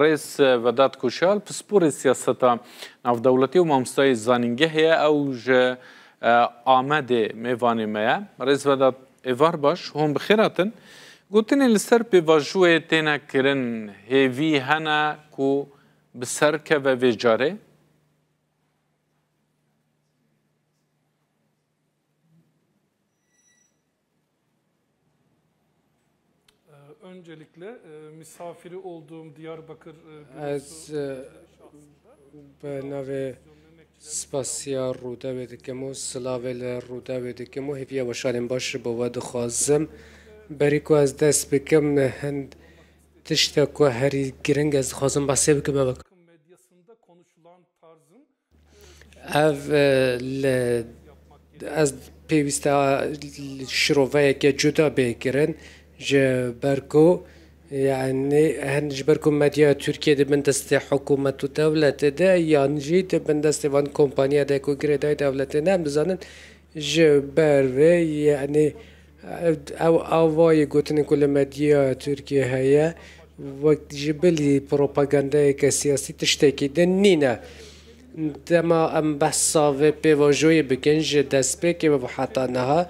رئیس وداد کوشال پسپور سیاستا ناف دولتی و مامستای زانینگه هیا او جه آمده میوانی میا رئیس وداد ایوار باش هم بخیراتن گوتنی لسر پیواجوه تینا کرن هیوی هنه کو بسر که و ویجاره Öncelikle misafiri olduğum Diyarbakır از به نوع سپاسیا روده بدکم و سلاویل روده بدکم و هفیه وشالیم باش بود خوازم بری که از دست بکم هند تشتا که هری گرنگ از خوازم بسه بکم اوک medyasında konuşulan tarzın از پیوسته شروعه که جدا بگیرن جبركو يعني هن جبركو مديا تركيا دي من دست حكومة ودولة ده يعني جيت من دست وان كومبانيا ده كو غريدا دولة نام بزانن جبر يعني او واي قوتن كل مديا تركيا هيا وقت جبلي بروباغندا كسياسي تشتكي دنينا دما ام بحصاوي بيواجوي بكنج دست بكي وحطانها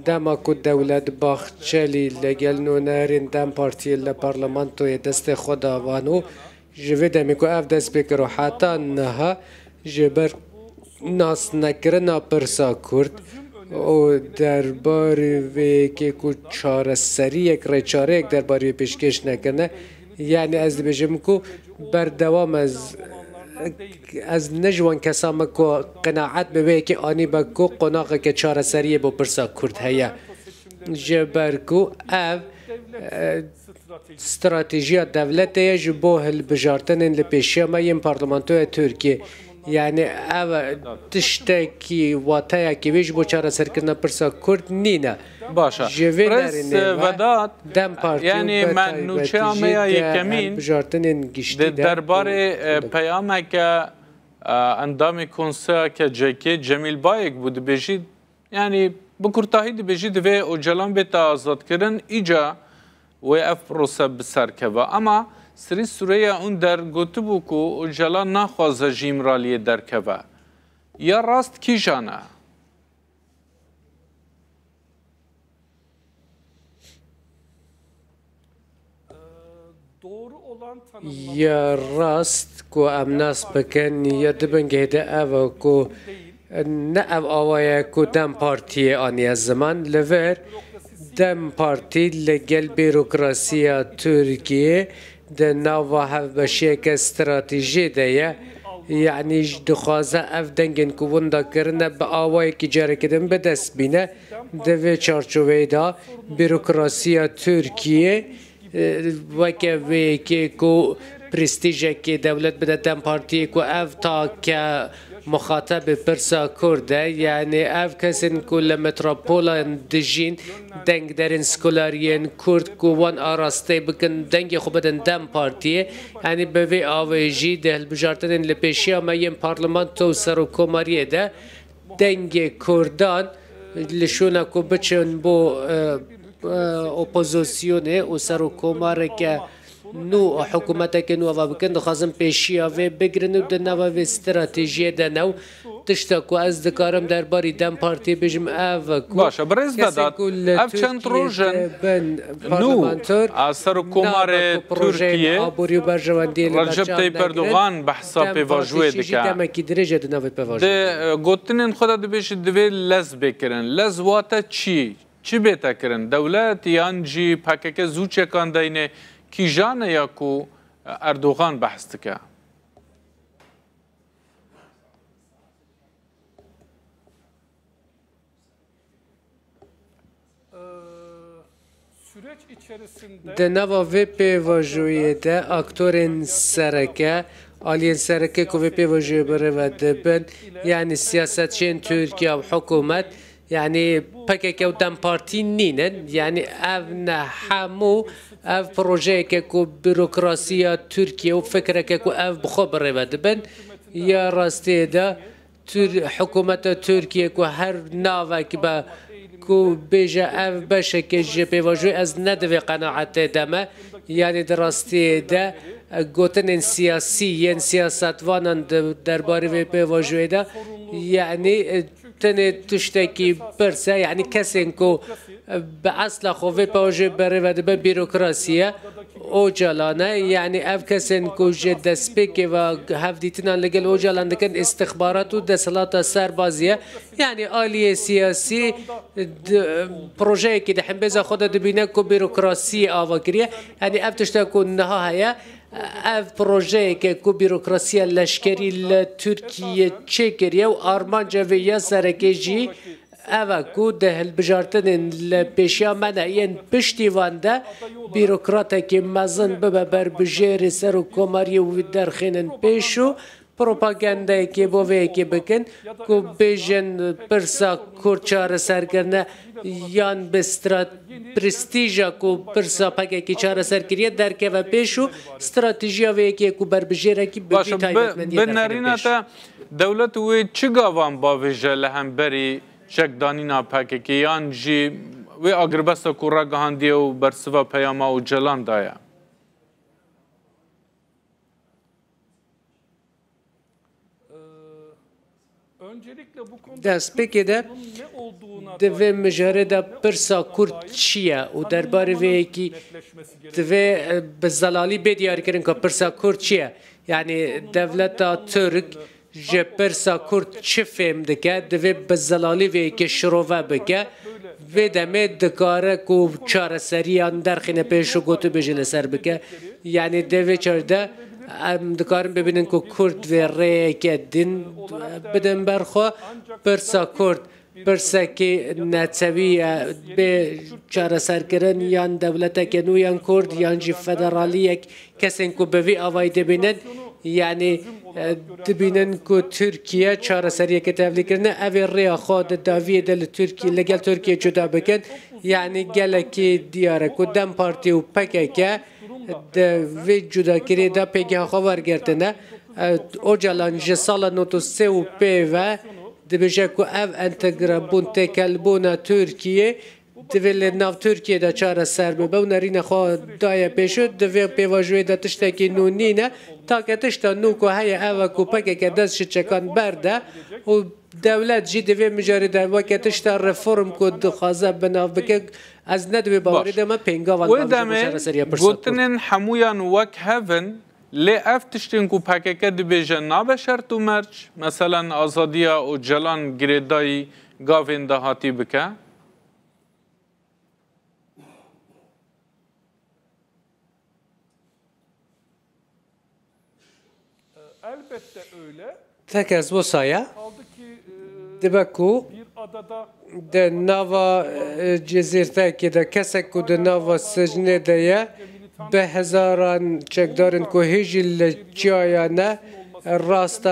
دما کو دولت باخچلی لگل نونرین دم پارتی لپارلمانتو دست خداوانو جوی دمی کو اف دست بکرو حتی نها جبر ناس نکرنا پرسا کرد و درباره وی که کو چاره سری یک ریچاره یک درباره پیشکش نکنه یعنی از بجم کو بردوام از نجوان کسام کو قناعت به که آنی با کو قناق که چاره سریه با پرسا کرد هیا جبر کو او استراتژی دولت جبو هل بجارتن لپیشیا ما یم پارلمانتو ترکیه یعنی او تشتکی واتایا که ویش بو چاره سرکرنا پرسا کرد نینه باشا رئیس وداد یعنی من نوچه آمیا یکمین درباره پیامه که اندام کنسه که جکی جمیل بایک بود بجید یعنی بکرتاهی دی بجید و اجلان بیت آزاد کردن ایجا و اف پروسه بسر که اما سری سوریه اون در گوتبو که اجلان نخوازه جیمرالی در که یا راست کی جانه یا راست کو امناس بکن یا دبنگه ده او کو نه او آوائه کو دم پارتی آنی زمان لور دم پارتی لگل بیروکراسیا ترکیه ده ناو هف بشیه که استراتیجی ده یعنی دخوازه اف دنگن کو وندا کرنه با آوائه که جاره کدن به دست بینه ده چارچوه ده بیروکراسیا ترکیه وکه وی که کو پرستیژه که دولت بده دم پارتی کو اف تا که مخاطب پرسا کرده یعنی اف کسین کو لمتروپولا دجین دنگ درین سکولارین کرد کو وان آراسته بکن دنگ خوب بدن دم پارتی یعنی به وی آویجی ده بجارتن لپیشی اما یم پارلمان تو سر و کماریه ده دنگ کردان لشونه کو بچن بو اپوزیسیونه و سر و کماره که نو حکومت که نو و بکن خازم پیشیا و بگرن و دنو و استراتژی دنو تشتاکو از دکارم در باری دم پارتی بجم او باشه برز بداد اف چند روزن نو از سر و کمار ترکیه رجب طیب اردوغان بحثا پیواجوه دکا ده گوتنین خدا دو بیش دوی لز بکرن لز واتا چی بیتا کرن دولت یان جی پاکه زوچه کان دینه کی جانه یا کو اردوغان بحث که ده نوا وی پیواجوی ده اکتورین سرکه آلین سرکه که وی پیواجوی بره و دبن یعنی سیاستچین ترکیه و حکومت يعني بكا دم بارتي نينن يعني افنا حمو اف بروجي كو بيروقراسيا تركيا وفكره كو اف بخبر بدبن يا راستي دا حكومه تركيا كو هر ناوك با كو بيجا اف بشك جي بيواجو از ندوي قناعت دمه يعني دراستي دا گوتن سیاسی ین سیاست وانان درباره و پیواجوی دا یعنی تنه تشتکی برسه یعنی کسی که به اصل خواه پیواجوی بره و به بیروکراسیه او جلانه یعنی اف کسی که جه دسپیک و هفدیتنان لگل او جلان دکن استخبارات و دستلات سربازیه یعنی آلی سیاسی پروژه که دحیم بیزا خود دبینه که بیروکراسی آوا کریه یعنی اف تشتکو نها هیا اف پروژه که بیروکراسی لشکری لترکیه چه کریه و آرمان جویه سرکی جی اوه کو ده هلبجارتن لپیشیا منعین پشتیوانده بیروکراته که مزن ببه بر بجیر سر و کماری و درخینن پیشو پروپاگنده که بوه که بکن که بیجن پرسا کورچار سرگرنه یان بسترات پرستیجا که پرسا پکه که چار سرگریه درکه و پیشو استراتیجیا وی که بر بجیره که بگی تایمتمندی درخینن پیش دولت وی چه گاوان باویجه لهم بری شکدانینا پاکیان جی و اگربست کورا گهاندی و برسوا پیاما و جلان دایا. دست بکده دوی مجاره دا پرسا کرد چیه و درباره وی که دوی بزلالی بدیاری کردن که پرسا کرد چیه یعنی دولت ترک جه پرسا کرد چه فهم دکه دوی بزلالی وی که شروع بکه و دمه دکاره که چاره سریان درخینه پیشو گوتو بجل سر بکه یعنی دوی چارده دکارم ببینن که کرد و ری که دین بدن برخوا پرسا کرد پرسا که نتویه به چاره سر کردن یان دولت که نو یان کرد یان جی فدرالی یک کسی که بوی آوای دبینن یعنی دبینن که ترکیه چاره سریه که تبلیغ کرنه اوی ریا خود داوی دل ترکیه لگل ترکیه جدا بکن یعنی گلکی دیاره که دم پارتی و پکه که وی جدا کری دا پیگه خبر گرتنه او جلان جسال نوتو سه و پی و دبیجه که او انتگرابون تکلبون ترکیه دوی ناو ترکیه دا چاره سر ببه و نرین خواه دای پیشود دوی پیواجوی دا تشتاکی نو نینه تا که تشتا نو که های اوه کوپکه که دست چکان برده و دولت جی دوی مجاری دا وکه تشتا رفورم که دخوازه بناو بکه از ندوی باوری دا ما پینگا وان گوتنین حمویان وک هفن لی اف تشتین کو پکه دبیجه نابه شرط و مرچ مثلا آزادیا و جلان گریدای گاوین دا هاتی بکه Elbette öyle. Tek ez bu saya. Kaldı ki Debeku bir adada de nava cezirteki de kesek ku de nava sejne de ye به هزاران چکدارن که هیچ جایانه راست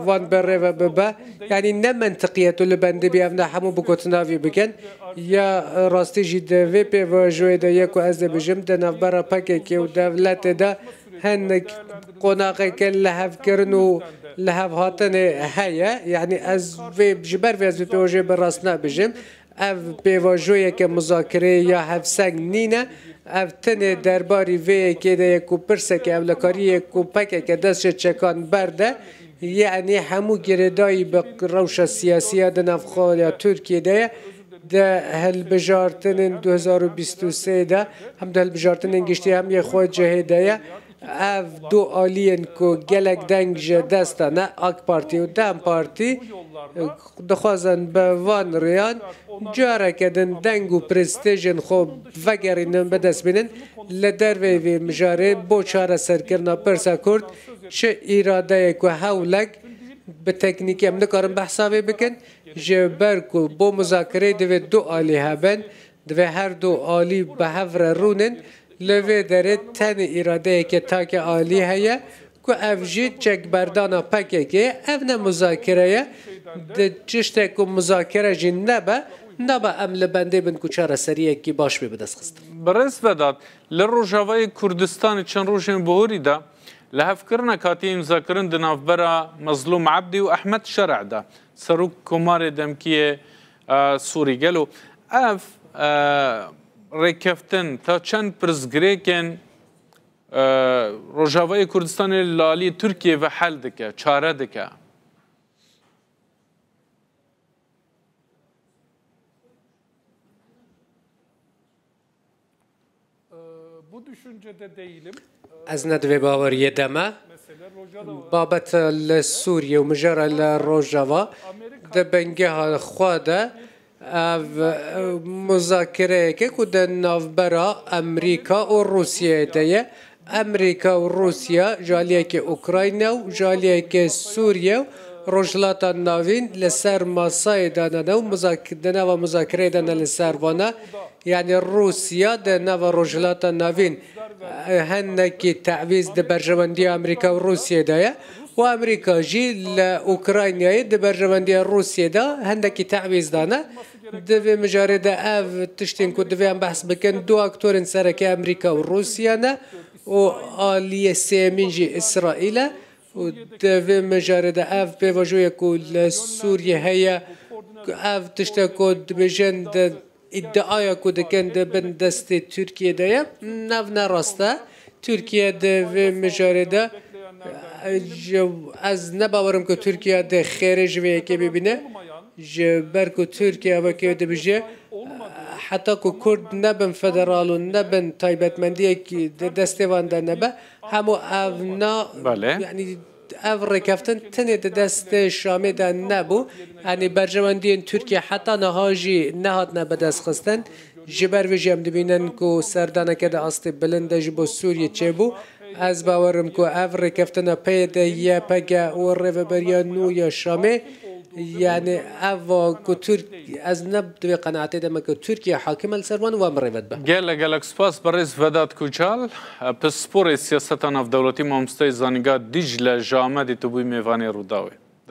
وان بره و ببه یعنی نه منطقیه تو لبنده بیام نه همو بکتناوی بگن یا راستی جیده وی پی و جوی ده یکو از ده بجم ده نفبرا پکه که و دولت ده هنک قناقه که لحف کرن و لحف هاتن هیا یعنی از وی جبر وی از وی پی و جوی براست نبجم اف پی و جوی که مذاکره یا هفسنگ نینه افتن درباری وی که ده یکو پرسه که اولکاری یکو پکه که دست چکان برده یعنی همو گردایی به روش سیاسی ده نفخال یا ترکیه ده هل بجارتن 2023 ده هم ده هل بجارتن گشتی هم یه خود جهه ده اف دو آلین که گلک دنگ جه دستانه آک پارتی و دم پارتی دخوازن به وان ریان جاره کدن دنگ و پرستیجن خوب وگرینن به دست بینن لدر وی مجاره بو چاره سرکرنا پرسا کرد چه ایراده که هولک به تکنیکی هم نکارم بحثاوی بکن جبر که بو مذاکره دوی دو آلی هبن دوی هر دو آلی به هفر رونن لوی داره تن ایراده که تاک آلی هیا که افجید چک بردانا پکه که اف نه مذاکره ده چشته که مذاکره جین نبا عمل بنده بن که چاره سریه که باش بی بدست خست برس بداد لروجاوی کردستان چند روشن بهوری ده لحف کرنا کاتی امضا کرن دناف برا مظلوم عبدی و احمد شرع ده سروک کمار دمکیه سوری گلو اف ریکفتن تا چند پرزگریکن روجاوای کردستان لالی ترکیه و حل دکه چاره دکه bu düşüncede değilim. از ندوی باوری دمه بابت لسوریه و مجرد لروجاوا ده بنگه خواده مذاکره که کده نافبرا امریکا و روسیه دیه امریکا و روسیه جالیه که اوکراین و جالیه که سوریه و روجلات ناوین لسر ماسای دانه و مذاکره دانه لسر وانه یعنی روسیه ده و روجلات ناوین هنکی تعویض ده برجواندی امریکا و روسیه دایه و امریکا جی لأوکراینیای ده برجواندی روسیه دا هنکی تعویض دانه دوی مجارد اف تشتین که دوی هم بحث بکن دو اکتورن سرک امریکا و روسیه نه و آلیه سیمین جی اسرائیل و دوی مجارد اف بیواجوی که سوریه هیا اف تشتین که دبیجن ادعای که دکن دبن دست ترکیه دایم نو نراسته ترکیه دوی مجارد از نباورم که ترکیه ده خیره جویه که ببینه جبر که ترکیه و که دبیجه حتی که کرد نبن فدرال و نبن تایبتمندیه که دستوان ده نبه همو اونا یعنی او رکفتن تنه دست شامه ده نبو یعنی برجواندی ترکیه حتی نهاجی نهاد نبه دست خستن جبر ویجی هم دبینن که سردانه که ده آستی بلنده جبو سوریه چه بو از باورم که او رکفتن پیده یا پگه و ریوبریا نو یا شامه یعنی او که از نبدوی قناعتی دمه که ترکیه حاکم السروان و امریوت به گلک سپاس برایز وداد کوچال پس سپور سیاست ناف دولتی مامستای زانیگاه دیجل جامدی تو بوی میوانی روداوی